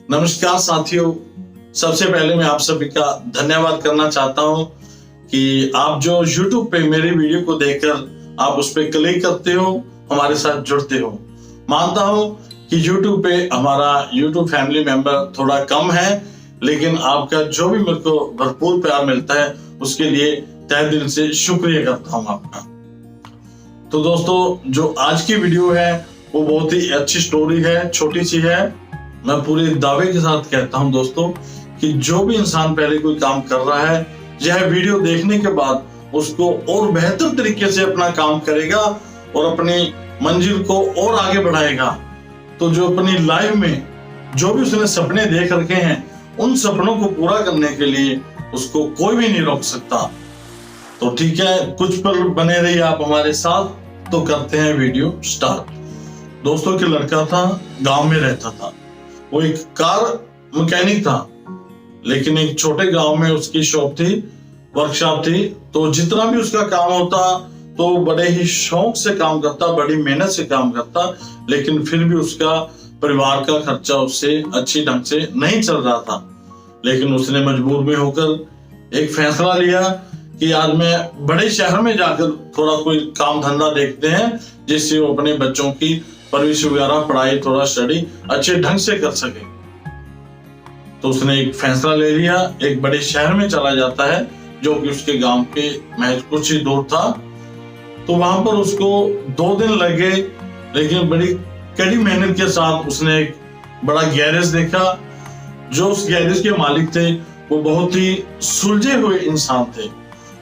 नमस्कार साथियों, सबसे पहले मैं आप सभी का धन्यवाद करना चाहता हूं कि आप जो YouTube पे मेरी वीडियो को देखकर आप उस पर क्लिक करते हो, हमारे साथ जुड़ते हो। मानता हूं कि YouTube पे हमारा YouTube फैमिली मेंबर थोड़ा कम है, लेकिन आपका जो भी मेरे को भरपूर प्यार मिलता है उसके लिए तहे दिल से शुक्रिया करता हूं आपका। तो दोस्तों, जो आज की वीडियो है वो बहुत ही अच्छी स्टोरी है, छोटी सी है। मैं पूरे दावे के साथ कहता हूं दोस्तों कि जो भी इंसान पहले कोई काम कर रहा है, यह वीडियो देखने के बाद उसको और बेहतर तरीके से अपना काम करेगा और अपनी मंजिल को और आगे बढ़ाएगा। तो जो अपनी लाइफ में जो भी उसने सपने देख रखे हैं, उन सपनों को पूरा करने के लिए उसको कोई भी नहीं रोक सकता। तो ठीक है, कुछ पल बने रहिए आप हमारे साथ। तो करते हैं वीडियो स्टार्ट। दोस्तों, के लड़का था, गांव में रहता था। वो एक कार मैकेनिक था, लेकिन एक छोटे गांव में उसकी शॉप थी, वर्कशॉप थी। तो जितना भी उसका काम होता तो बड़े ही शौक से काम करता, बड़ी मेहनत से काम करता, लेकिन फिर भी उसका परिवार का खर्चा उससे अच्छी ढंग से नहीं चल रहा था। लेकिन उसने मजबूर में होकर एक फैसला लिया कि आज मैं बड़े शहर में जाकर थोड़ा कोई काम धंधा देखते हैं, जिससे वो अपने बच्चों की परवरिश वगैरह, पढ़ाई, थोड़ा स्टडी अच्छे ढंग से कर सके। तो उसने एक फैसला ले लिया, एक बड़े शहर में चला जाता है जो कि उसके गांव के महज कुछ ही दूर था। तो वहां पर उसको 2 दिन लगे, लेकिन बड़ी कड़ी मेहनत के साथ उसने एक बड़ा गैरेज देखा। जो उस गैरेज के मालिक थे वो बहुत ही सुलझे हुए इंसान थे।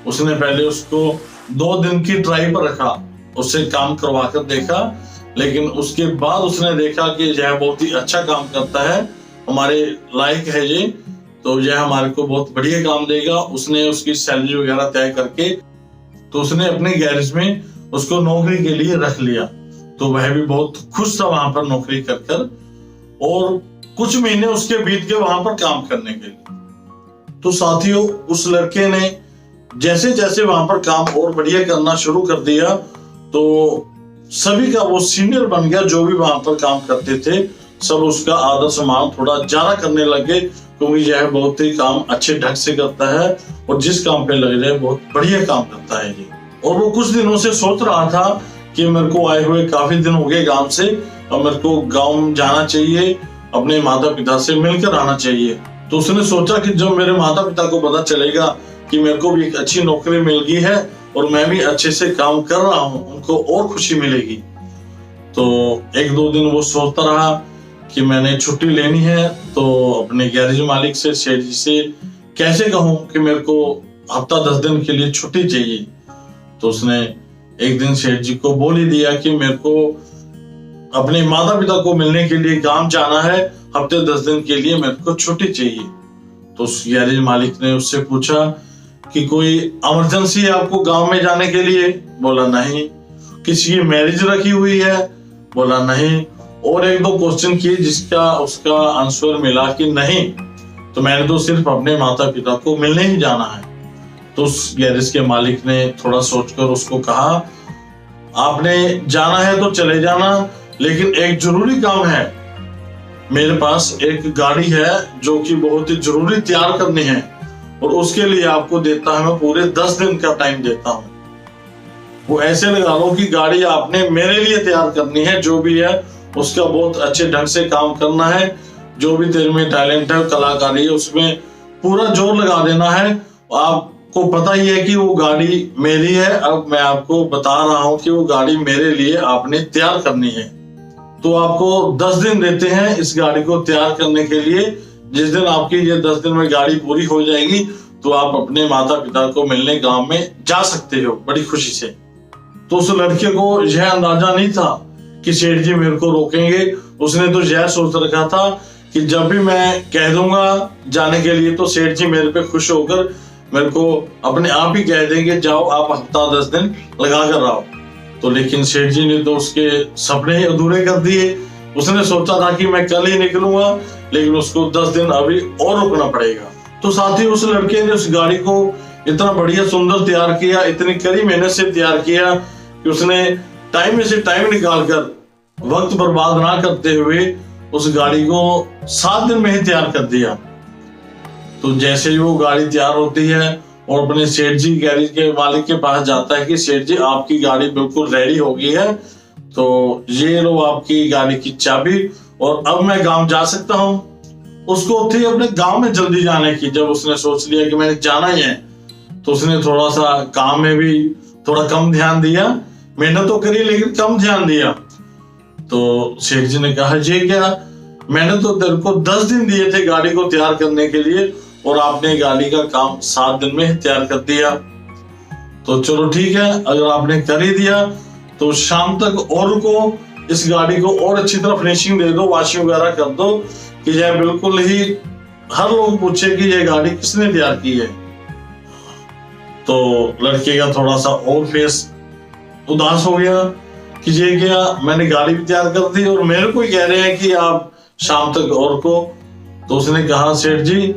उसने पहले उसको 2 दिन की ट्राई पर रखा, उससे काम करवा कर देखा, लेकिन उसके बाद उसने देखा कि यह बहुत ही अच्छा काम करता है, हमारे लायक है ये, तो यह हमारे को बहुत बढ़िया काम देगा। उसने उसकी सैलरी वगैरह तय करके तो उसने अपने गैरेज में उसको नौकरी के लिए रख लिया। तो वह भी बहुत खुश था वहां पर नौकरी कर कर, और कुछ महीने उसके बीत गए वहां पर काम करने के लिए। तो साथियों, उस लड़के ने जैसे जैसे वहां पर काम और बढ़िया करना शुरू कर दिया, तो सभी का वो सीनियर बन गया। जो भी वहां पर काम करते थे सब उसका आदर सम्मान थोड़ा ज्यादा करने लगे, क्योंकि यह बहुत ही काम अच्छे ढंग से करता है और जिस काम पे लग जाए बहुत बढ़िया काम करता है ये। और वो कुछ दिनों से सोच रहा था कि मेरे को आए हुए काफी दिन हो गए गांव से, और मेरे को गांव जाना चाहिए, अपने माता पिता से मिलकर आना चाहिए। तो उसने सोचा कि जब मेरे माता पिता को पता चलेगा कि मेरे को भी एक अच्छी नौकरी मिल गई है और मैं भी अच्छे से काम कर रहा हूं, उनको और खुशी मिलेगी। तो 1-2 दिन वो सोचता रहा कि मैंने छुट्टी लेनी है, तो अपने गैरेज मालिक से, सेठ जी से कैसे कहूं कि मेरे को हफ्ता 10 दिन के लिए छुट्टी चाहिए। तो उसने एक दिन सेठ जी को बोल ही दिया कि मेरे को अपने माता पिता को मिलने के लिए गांव जाना है, हफ्ते 10 दिन के लिए मेरे को छुट्टी चाहिए। तो उस गैरेज मालिक ने उससे पूछा कि कोई इमरजेंसी है आपको गांव में जाने के लिए? बोला नहीं। किसी की मैरिज रखी हुई है? बोला नहीं। और 1-2 क्वेश्चन किए जिसका उसका आंसर मिला कि नहीं, तो मैंने तो सिर्फ अपने माता पिता को मिलने ही जाना है। तो उस गैरेज के मालिक ने थोड़ा सोचकर उसको कहा, आपने जाना है तो चले जाना, लेकिन एक जरूरी काम है। मेरे पास एक गाड़ी है जो कि बहुत ही जरूरी तैयार करनी है, और उसके लिए आपको देता है मैं पूरे 10 दिन का टाइम देता हूं। वो ऐसे लगा लो कि गाड़ी आपने मेरे लिए तैयार करनी है, जो भी है उसका बहुत अच्छे ढंग से काम करना है, जो भी तेरे में टैलेंट है, कलाकारी है, उसमें पूरा जोर लगा देना है। आपको पता ही है कि वो गाड़ी मेरी है, अब मैं आपको बता रहा हूं कि वो गाड़ी मेरे लिए आपने तैयार करनी है। तो आपको 10 दिन देते हैं इस गाड़ी को तैयार करने के लिए। जिस दिन आपकी ये 10 दिन में गाड़ी पूरी हो जाएगी तो आप अपने माता पिता को मिलने गांव में जा सकते हो बड़ी खुशी से। तो उस लड़के को यह अंदाजा नहीं था कि सेठ जी मेरे को रोकेंगे। उसने तो यह सोच रखा था कि जब भी मैं कह दूंगा जाने के लिए तो सेठ जी मेरे पे खुश होकर मेरे को अपने आप ही कह देंगे, जाओ आप हफ्ता 10 दिन लगा कर आओ। तो लेकिन सेठ जी ने तो उसके सपने ही अधूरे कर दिए। उसने सोचा था कि मैं कल ही निकलूंगा, लेकिन उसको 10 दिन अभी और रुकना पड़ेगा। तो साथ ही उस लड़के ने उस गाड़ी को इतना बढ़िया सुंदर तैयार किया, इतनी कड़ी मेहनत से तैयार किया कि उसने टाइम में से टाइम निकालकर, वक्त बर्बाद ना करते हुए उस गाड़ी को 7 दिन में ही तैयार कर दिया। तो जैसे ही वो गाड़ी तैयार होती है और अपने सेठ जी गैरेज के मालिक के पास जाता है कि सेठ जी आपकी गाड़ी बिल्कुल रेडी हो गई है, तो ये लो आपकी गाड़ी की चाबी और अब मैं गांव जा सकता हूँ। उसको थी अपने गांव में जल्दी जाने की। जब उसने सोच लिया कि मैंने जाना ही है, तो उसने थोड़ा सा काम में भी थोड़ा कम ध्यान दिया। मेहनत तो करी लेकिन कम ध्यान दिया। तो सेठ जी ने कहा ये क्या, मैंने तो तेरे को 10 दिन दिए थे गाड़ी को तैयार करने के लिए और आपने गाड़ी का काम 7 दिन में तैयार कर दिया। तो चलो ठीक है, अगर आपने कर ही दिया तो शाम तक और को इस गाड़ी को और अच्छी तरह फिनिशिंग दे दो, वॉशिंग वगैरह कर दो कि यह बिल्कुल ही हर लोग पूछे कि यह गाड़ी किसने तैयार की है। तो लड़के का थोड़ा सा और फेस उदास हो गया कि ये क्या, मैंने गाड़ी भी तैयार कर दी और मेरे को ही कह रहे हैं कि आप शाम तक और को। तो उसने कहा सेठ जी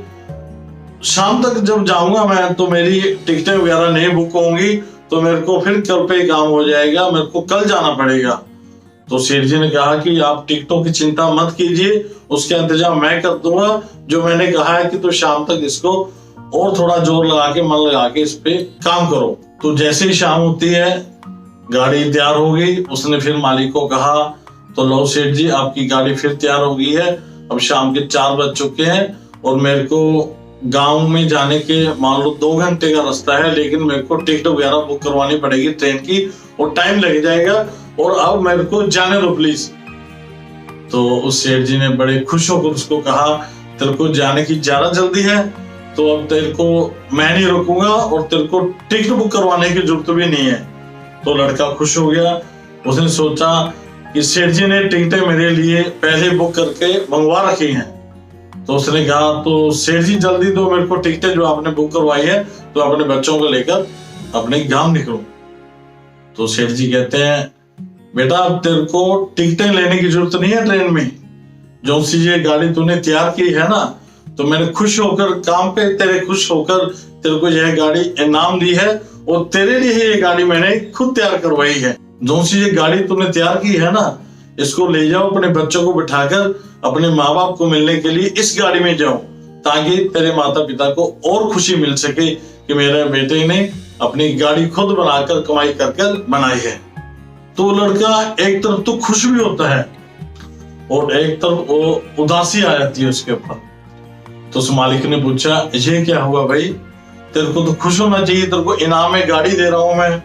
शाम तक जब जाऊंगा मैं तो मेरी टिकटें वगैरह नहीं बुक होंगी, तो मेरे को फिर कल पे काम हो जाएगा, मेरे को कल जाना पड़ेगा। तो सेठ जी ने कहा कि आप टिकटों की चिंता मत कीजिए, उसका इंतजाम मैं कर दूंगा। जो मैंने कहा है कि तो शाम तक इसको और थोड़ा जोर लगा के मन लगा के इस पे काम करो। तो जैसे ही शाम होती है गाड़ी तैयार हो गई। उसने फिर मालिक को कहा तो लो सेठ जी आपकी गाड़ी फिर तैयार हो गई है, अब शाम के 4 बज चुके हैं और मेरे को गांव में जाने के मान लो 2 घंटे का रास्ता है, लेकिन मेरे को टिकट वगैरह बुक करवानी पड़ेगी ट्रेन की और टाइम लग जाएगा और अब मेरे को जाने दो प्लीज। तो उस सेठ जी ने बड़े खुश होकर उसको कहा तेरे को जाने की ज्यादा जल्दी है तो अब तेरे को मैं नहीं रोकूंगा और तेरे को टिकट बुक करवाने की जरूरत भी नहीं है। तो लड़का खुश हो गया। उसने सोचा कि सेठ जी ने टिकटें मेरे लिए पहले बुक करके मंगवा रखी हैं। तो उसने कहा तो सेठ जी जल्दी दो मेरे को टिकटें जो आपने बुक करवाई है, तो अपने बच्चों को लेकर अपने गांव निकलो। तो सेठ जी कहते हैं बेटा अब तेरे को टिकटें लेने की जरूरत नहीं है ट्रेन में, जो सी ये गाड़ी तूने तैयार की है ना, तो मैंने खुश होकर काम पे तेरे खुश होकर तेरे को यह गाड़ी इनाम दी है और तेरे लिए ये गाड़ी मैंने खुद तैयार करवाई है। जो सी ये गाड़ी तूने तैयार की है ना, इसको ले जाओ अपने बच्चों को बिठाकर अपने माँ बाप को मिलने के लिए इस गाड़ी में जाओ, ताकि तेरे माता पिता को और खुशी मिल सके कि मेरे बेटे ने अपनी गाड़ी खुद बनाकर कमाई कर बनाई है। तो लड़का एक तरफ तो खुश भी होता है और एक तरफ वो उदासी आ जाती है उसके ऊपर। तो उस मालिक ने पूछा ये क्या हुआ भाई, तेरे को तो खुश होना चाहिए, तेरे को इनाम में गाड़ी दे रहा हूं मैं।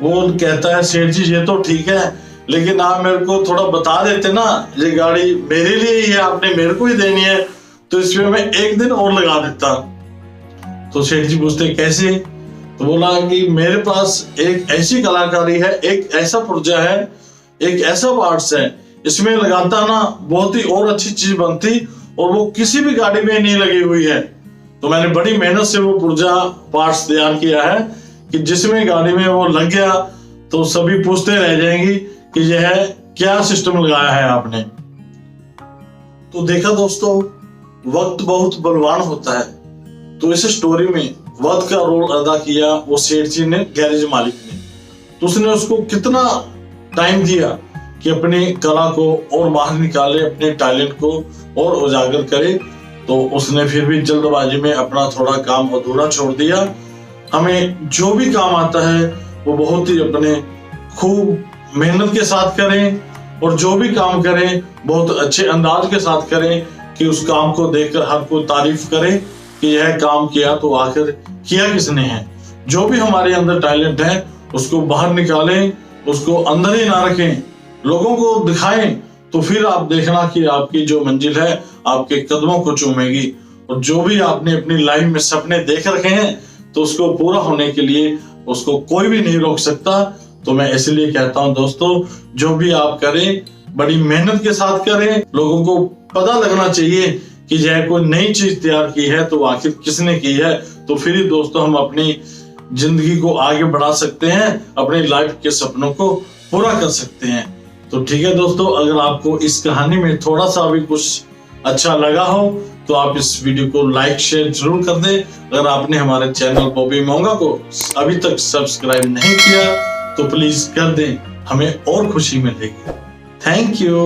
वो कहता है सेठ जी ये तो ठीक है, लेकिन आप मेरे को थोड़ा बता देते ना, ये गाड़ी मेरे लिए ही है, आपने मेरे को ही देनी है, तो इसमें मैं 1 दिन और लगा देता। तो सेठ जी पूछते कैसे? तो बोला कि मेरे पास एक ऐसी कलाकारी है, एक ऐसा पुर्जा है, एक ऐसा पार्ट्स है, इसमें लगाता ना बहुत ही और अच्छी चीज बनती और वो किसी भी गाड़ी में नहीं लगी हुई है। तो मैंने बड़ी मेहनत से वो पुर्जा पार्ट्स तैयार किया है कि जिसमें गाड़ी में वो लग गया तो सभी पूछते रह जाएंगी कि यह क्या सिस्टम लगाया है आपने। तो देखा दोस्तों, वक्त बहुत बलवान होता है। तो इस स्टोरी में वक्त का रोल अदा किया वो सेठ जी ने, गैरेज मालिक ने। तो उसने उसको कितना टाइम दिया कि अपनी कला को और बाहर निकाले, अपने टैलेंट को और उजागर करे। तो उसने फिर भी जल्दबाजी में अपना थोड़ा काम अधूरा छोड़ दिया। हमें जो भी काम आता है वो बहुत ही अपने खूब मेहनत के साथ करें और जो भी काम करें बहुत अच्छे अंदाज के साथ करें कि उस काम को देखकर हर कोई तारीफ करे कि यह काम किया तो आखिर किया किसने है। जो भी हमारे अंदर टैलेंट है उसको बाहर निकालें, उसको अंदर ही ना रखें, लोगों को दिखाएं, तो फिर आप देखना कि आपकी जो मंजिल है आपके कदमों को चूमेगी। और जो भी आपने अपनी लाइफ में सपने देख रखे हैं तो उसको पूरा होने के लिए उसको कोई भी नहीं रोक सकता। तो मैं इसलिए कहता हूं दोस्तों, जो भी आप करें बड़ी मेहनत के साथ करें। लोगों को पता लगना चाहिए कि यह कोई नई चीज तैयार की है तो आखिर किसने की है। तो फिर ही दोस्तों हम अपनी जिंदगी को आगे बढ़ा सकते हैं, अपनी लाइफ के सपनों को पूरा कर सकते हैं। तो ठीक है दोस्तों, अगर आपको इस कहानी में थोड़ा सा भी कुछ अच्छा लगा हो तो आप इस वीडियो को लाइक शेयर जरूर कर दें। अगर आपने हमारे चैनल बॉबी मोंगा को अभी तक सब्सक्राइब नहीं किया तो प्लीज कर दें, हमें और खुशी मिलेगी। Thank you.